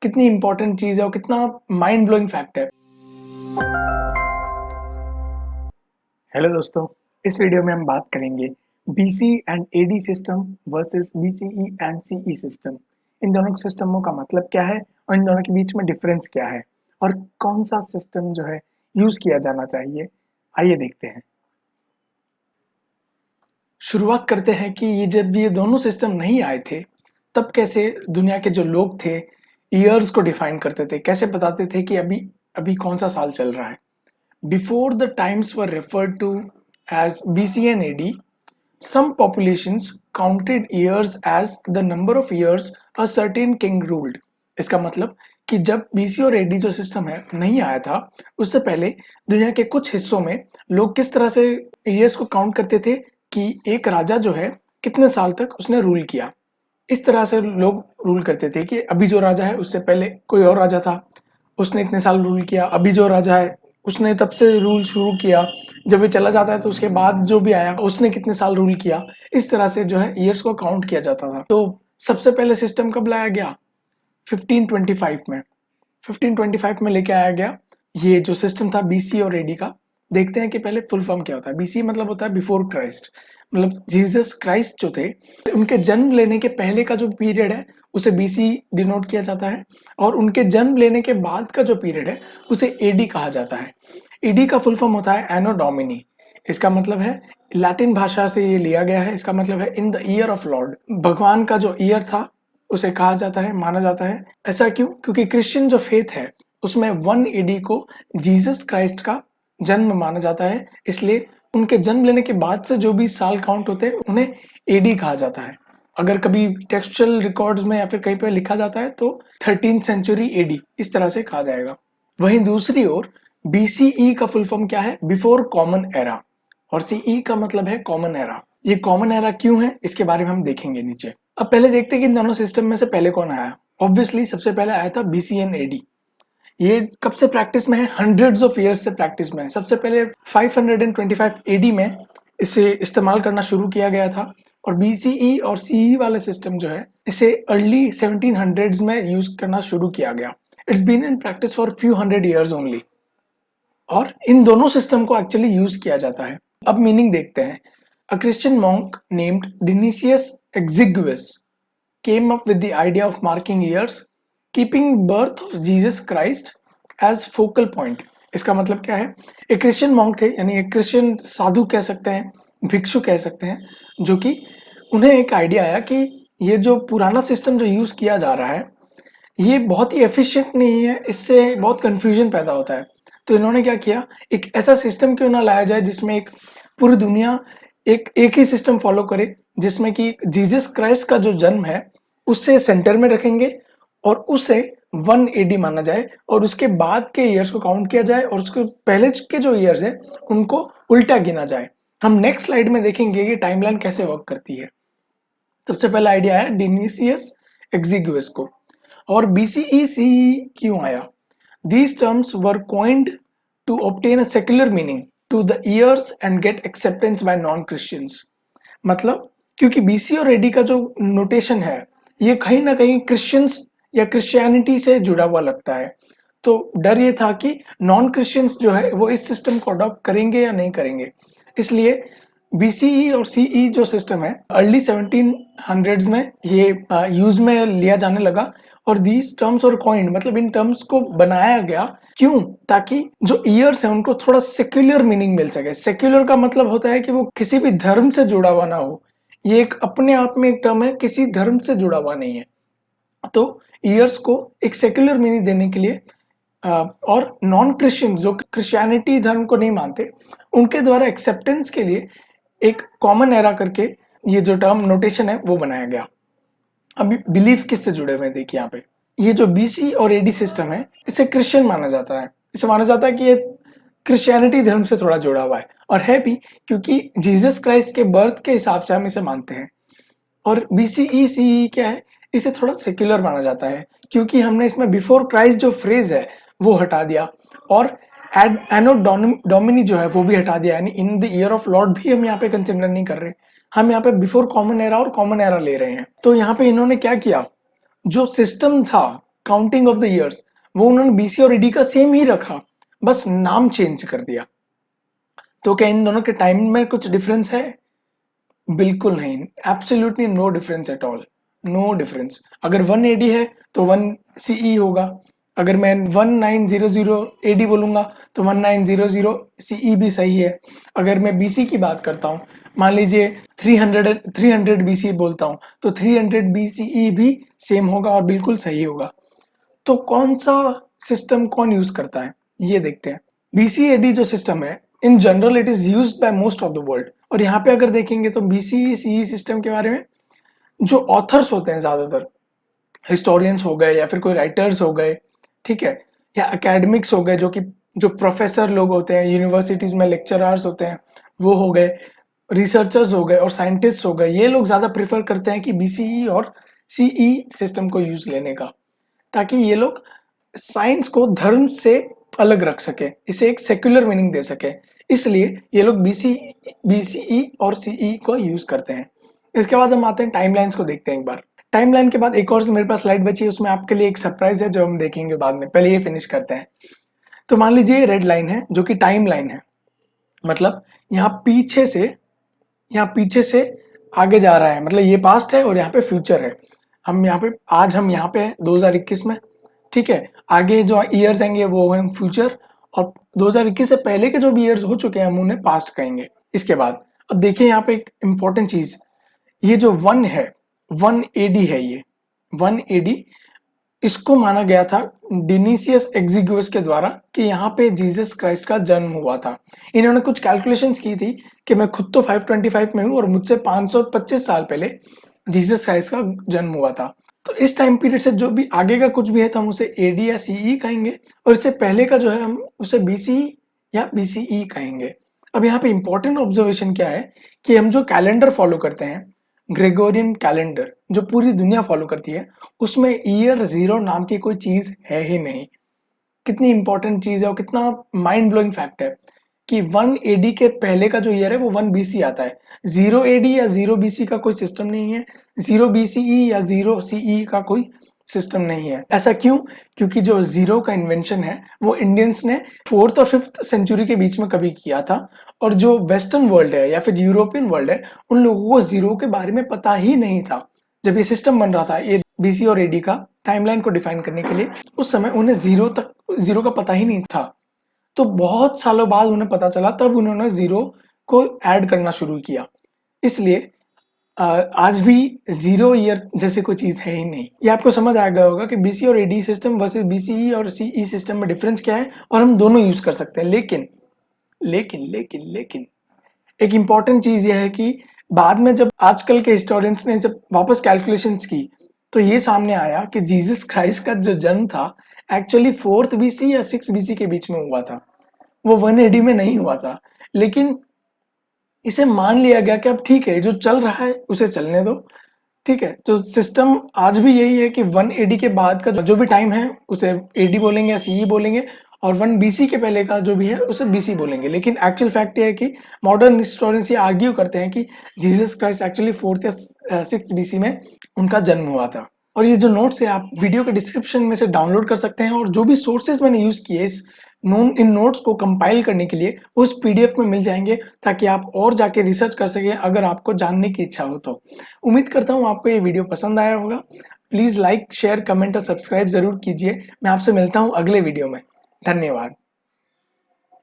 कितनी इंपॉर्टेंट चीज है और कितना माइंड ब्लोइंग फैक्ट है। हेलो दोस्तों, इस वीडियो में हम बात करेंगे BC and AD system versus BCE and CE system. इन दोनों सिस्टमों का मतलब क्या है और इन दोनों के बीच में डिफरेंस क्या है और कौन सा सिस्टम जो है यूज किया जाना चाहिए। आइए देखते हैं। शुरुआत करते हैं कि जब ये दोनों सिस्टम नहीं आए थे तब कैसे दुनिया के जो लोग थे ईयर्स को डिफाइन करते थे, कैसे बताते थे कि अभी अभी कौन सा साल चल रहा है। Before the times were referred to as BC and AD, some populations counted years as the number of years a certain king ruled. इसका मतलब कि जब BC और AD जो सिस्टम है नहीं आया था, उससे पहले दुनिया के कुछ हिस्सों में लोग किस तरह से ईयर्स को काउंट करते थे कि एक राजा जो है कितने साल तक उसने रूल किया। इस तरह से लोग रूल करते थे कि अभी जो राजा है उससे पहले कोई और राजा था, उसने इतने साल रूल किया, अभी जो राजा है उसने तब से रूल शुरू किया, जब ये चला जाता है तो उसके बाद जो भी आया उसने कितने साल रूल किया। इस तरह से जो है ईयर्स को काउंट किया जाता था। तो सबसे पहले सिस्टम कब लाया गया? 1525 में। 1525 में लेके आया गया ये जो सिस्टम था बीसी और एडी का। देखते हैं कि पहले फुल फॉर्म क्या होता है। बीसी मतलब होता है बिफोर क्राइस्ट, मतलब जीसस क्राइस्ट जो थे उनके जन्म लेने के पहले का जो पीरियड है उसे बीसी डिनोट किया जाता है, और उनके जन्म लेने के बाद का जो पीरियड है उसे एडी कहा जाता है। एडी का फुल फॉर्म होता है एनो डोमिनी। इसका मतलब है, लैटिन भाषा से ये लिया गया है, इसका मतलब है in the year of Lord. भगवान का जो ईयर था उसे कहा जाता है, माना जाता है। ऐसा क्यों? क्योंकि क्रिश्चियन जो फेथ है उसमें 1 एडी को जीसस क्राइस्ट का जन्म माना जाता है, इसलिए उनके जन्म लेने के बाद से जो भी साल काउंट होते हैं उन्हें एडी कहा जाता है। अगर कभी टेक्सचुअल रिकॉर्ड्स में या फिर कहीं पर लिखा जाता है तो 13th सेंचुरी एडी इस तरह से कहा जाएगा। वहीं दूसरी ओर बीसीई का फुल फॉर्म क्या है? बिफोर कॉमन एरा, और सीई का मतलब है कॉमन एरा। ये कॉमन एरा क्यों है इसके बारे में हम देखेंगे नीचे। अब पहले देखते हैं कि इन दोनों सिस्टम में से पहले कौन आया। ऑब्वियसली सबसे पहले आया था बीसी एंड एडी। ये कब से प्रैक्टिस में है? हंड्रेड्स ऑफ ईयर्स से प्रैक्टिस में है। सबसे पहले 525 एडी में इसे इस्तेमाल करना शुरू किया गया था, और बीसीई और सीई वाले सिस्टम जो है इसे अर्ली 1700s में यूज करना शुरू किया गया। It's been in practice for few hundred years only, और इन दोनों सिस्टम को एक्चुअली यूज किया जाता है। अब मीनिंग देखते हैं। A Christian monk named Dionysius Exiguus came up with the idea of marking years, keeping birth of Jesus Christ as focal point। इसका मतलब क्या है? एक क्रिश्चियन मॉन्क थे, यानी एक क्रिश्चियन साधु कह सकते हैं, भिक्षु कह सकते हैं, जो कि उन्हें एक आइडिया आया कि ये जो पुराना सिस्टम जो यूज किया जा रहा है ये बहुत ही एफिशिएंट नहीं है, इससे बहुत कंफ्यूजन पैदा होता है। तो इन्होंने क्या किया, एक ऐसा सिस्टम क्यों ना लाया जाए जिसमें एक पूरी दुनिया एक ही सिस्टम फॉलो करे, जिसमें कि जीसस क्राइस्ट का जो जन्म है उसे सेंटर में रखेंगे और उसे 1 एडी माना जाए, और उसके बाद के ईयर्स को काउंट किया जाए और उसके पहले के जो ईयर्स है उनको उल्टा गिना जाए। हम नेक्स्ट स्लाइड में देखेंगे कि टाइमलाइन कैसे वर्क करती है। सबसे पहला आइडिया है डिनीसियस एक्जिगुअस को। और बीसीई सीई क्यों आया? These terms were coined to obtain a secular meaning to the years and get acceptance by non-Christians। मतलब क्योंकि बीसी और एडी का जो नोटेशन है ये कहीं ना कहीं क्रिश्चियंस या क्रिश्चियनिटी से जुड़ा हुआ लगता है, तो डर ये था कि नॉन क्रिश्चियंस जो है वो इस सिस्टम को अडॉप्ट करेंगे या नहीं करेंगे। इसलिए बीसीई और सीई जो सिस्टम है अर्ली 1700s में ये यूज में लिया जाने लगा, और दीज टर्म्स और कॉइंड मतलब इन टर्म्स को बनाया गया क्यों? ताकि जो ईयर्स है उनको थोड़ा सेक्युलर मीनिंग मिल सके। सेक्युलर का मतलब होता है कि वो किसी भी धर्म से जुड़ा हुआ ना हो। ये एक अपने आप में एक टर्म है, किसी धर्म से जुड़ा हुआ नहीं है। तो ईयर्स को एक सेक्युलर मीनिंग देने के लिए और नॉन क्रिश्चियन जो क्रिश्चियनिटी धर्म को नहीं मानते उनके द्वारा एक्सेप्टेंस के लिए एक कॉमन एरा करके ये जो टर्म नोटेशन है वो बनाया गया। अभी बिलीफ किससे जुड़े हुए हैं देखिए यहाँ पे। ये जो बीसी और एडी सिस्टम है इसे क्रिश्चियन माना जाता है। इसे माना जाता है कि ये क्रिश्चियनिटी धर्म से थोड़ा जुड़ा हुआ है, और है भी क्योंकि जीसस क्राइस्ट के बर्थ के हिसाब से हम इसे मानते हैं। और बीसीई सीई क्या है, इसे थोड़ा सेक्युलर माना जाता है क्योंकि हमने इसमें बिफोर क्राइस्ट जो फ्रेज है वो हटा दिया, और एनो डोमिनी जो है वो भी हटा दिया, यानी in the year of Lord भी हम यहाँ पे कंसिडर नहीं कर रहे। हम यहाँ पे बिफोर कॉमन एरा और कॉमन एरा ले रहे हैं। तो यहाँ पे इन्होंने क्या किया, जो सिस्टम था काउंटिंग ऑफ द ईयर्स वो उन्होंने बीसी और एडी का सेम ही रखा, बस नाम चेंज कर दिया। तो क्या इन दोनों के टाइम में कुछ डिफरेंस है? बिल्कुल नहीं, absolutely no difference at all, no difference. अगर 1 एडी है तो 1 सीई होगा, अगर मैं 1900 एडी बोलूंगा तो 1900 सीई भी सही है। अगर मैं बीसी की बात करता हूँ, मान लीजिए 300 बीसी बोलता हूँ तो 300 बीसीई भी सेम होगा और बिल्कुल सही होगा। तो कौन सा सिस्टम कौन यूज करता है ये देखते हैं। बीसीएडी जो सिस्टम है in general it is used by most of the world. और यहाँ पे अगर देखेंगे तो बीसीई सीई सिस्टम के बारे में जो ऑथर्स होते हैं, ज्यादातर हिस्टोरियंस हो गए या फिर कोई राइटर्स हो गए, ठीक है, या एकेडमिक्स हो गए, जो प्रोफेसर लोग होते हैं, यूनिवर्सिटीज में लेक्चरर्स होते हैं वो हो गए, रिसर्चर्स हो गए और साइंटिस्ट हो गए, ये लोग ज्यादा प्रेफर करते हैं कि बीसीई और सीई सिस्टम को यूज लेने का, ताकि ये लोग साइंस को धर्म से अलग रख सके, इसे एक सेक्युलर मीनिंग दे सके, इसलिए ये लोग बीसीई और सीई को यूज करते हैं। इसके बाद हम आते हैं टाइमलाइंस को देखते हैं एक बार। टाइमलाइन के बाद एक और मेरे पास स्लाइड बची है, उसमें आपके लिए एक सरप्राइज है जो हम देखेंगे बाद में, पहले ये फिनिश करते हैं। तो मान लीजिए रेड लाइन है जो कि टाइम लाइन है, मतलब यहाँ पीछे से आगे जा रहा है, मतलब ये पास्ट है और यहाँ पे फ्यूचर है। हम यहाँ पे 2021 में, ठीक है, आगे जो ईयर्स आएंगे वो हैं फ्यूचर, और 2021 से पहले के जो भी ईयर्स हो चुके हैं हम उन्हें पास्ट कहेंगे। इसके बाद अब देखिए यहाँ पे एक इंपॉर्टेंट चीज, ये जो 1 है 1 एडी है, ये 1 एडी इसको माना गया था डिनीसियस एक्जिगुअस के द्वारा कि यहाँ पे जीसस क्राइस्ट का जन्म हुआ था। इन्होंने कुछ कैलकुलेशंस की थी कि मैं खुद तो 525 में हूँ और मुझसे 525 साल पहले जीसस क्राइस्ट का जन्म हुआ था। तो इस टाइम पीरियड से जो भी आगे का कुछ भी है तो हम उसे एडी या सीई कहेंगे, और इससे पहले का जो है हम उसे बीसी या बीसीई कहेंगे। अब यहाँ पे इंपॉर्टेंट ऑब्जर्वेशन क्या है कि हम जो कैलेंडर फॉलो करते हैं, ग्रेगोरियन कैलेंडर जो पूरी दुनिया फॉलो करती है, उसमें ईयर जीरो नाम की कोई चीज है ही नहीं। कितनी इंपॉर्टेंट चीज है और कितना माइंड ब्लोइंग फैक्ट है कि 1 एडी के पहले का जो ईयर है वो 1 बीसी आता है। 0 एडी या 0 बीसी का कोई सिस्टम नहीं है, 0 बीसीई या 0 सीई का कोई सिस्टम नहीं है। ऐसा क्यों? क्योंकि जो जीरो का इन्वेंशन है वो इंडियंस ने 4th और 5th सेंचुरी के बीच में कभी किया था, और जो वेस्टर्न वर्ल्ड है या फिर यूरोपियन वर्ल्ड है उन लोगों को जीरो के बारे में पता ही नहीं था। जब ये सिस्टम बन रहा था, ये बीसी और एडी का टाइमलाइन को डिफाइन करने के लिए, उस समय उन्हें जीरो का पता ही नहीं था। तो बहुत सालों बाद उन्हें पता चला, तब उन्होंने जीरो को ऐड करना शुरू किया। इसलिए आज भी 0 ईयर जैसे कोई चीज है ही नहीं। ये आपको समझ आ गया होगा कि बीसी और एडी सिस्टम वर्सेस बीसीई और सीई सिस्टम में डिफरेंस क्या है, और हम दोनों यूज कर सकते हैं। लेकिन एक इंपॉर्टेंट चीज यह है कि बाद में जब आजकल के हिस्टोरियंस ने जब वापस कैलकुलेशंस की तो ये सामने आया कि जीसस क्राइस्ट का जो जन्म था एक्चुअली 4th बीसी या 6th बीसी के बीच में हुआ था, वो 1 एडी में नहीं हुआ था। लेकिन इसे मान लिया गया कि अब ठीक है, जो चल रहा है उसे चलने दो, ठीक है। तो सिस्टम आज भी यही है कि 1 एडी के बाद का जो भी टाइम है उसे एडी बोलेंगे या सीई बोलेंगे, और 1 बीसी के पहले का जो भी है उसे बीसी बोलेंगे। लेकिन एक्चुअल फैक्ट ये है कि मॉडर्न हिस्टोरियंस ये आर्ग्यू करते हैं कि जीसस क्राइस्ट एक्चुअली 4th या 6th बीसी में उनका जन्म हुआ था। और ये जो नोट्स है आप वीडियो के डिस्क्रिप्शन में से डाउनलोड कर सकते हैं, और जो भी सोर्सेज मैंने यूज किए इन नोट्स को कंपाइल करने के लिए उस पीडीएफ में मिल जाएंगे, ताकि आप और जाके रिसर्च कर सकें अगर आपको जानने की इच्छा हो तो। उम्मीद करता हूँ आपको ये वीडियो पसंद आया होगा। प्लीज लाइक, शेयर, कमेंट और सब्सक्राइब जरूर कीजिए। मैं आपसे मिलता हूँ अगले वीडियो में। धन्यवाद।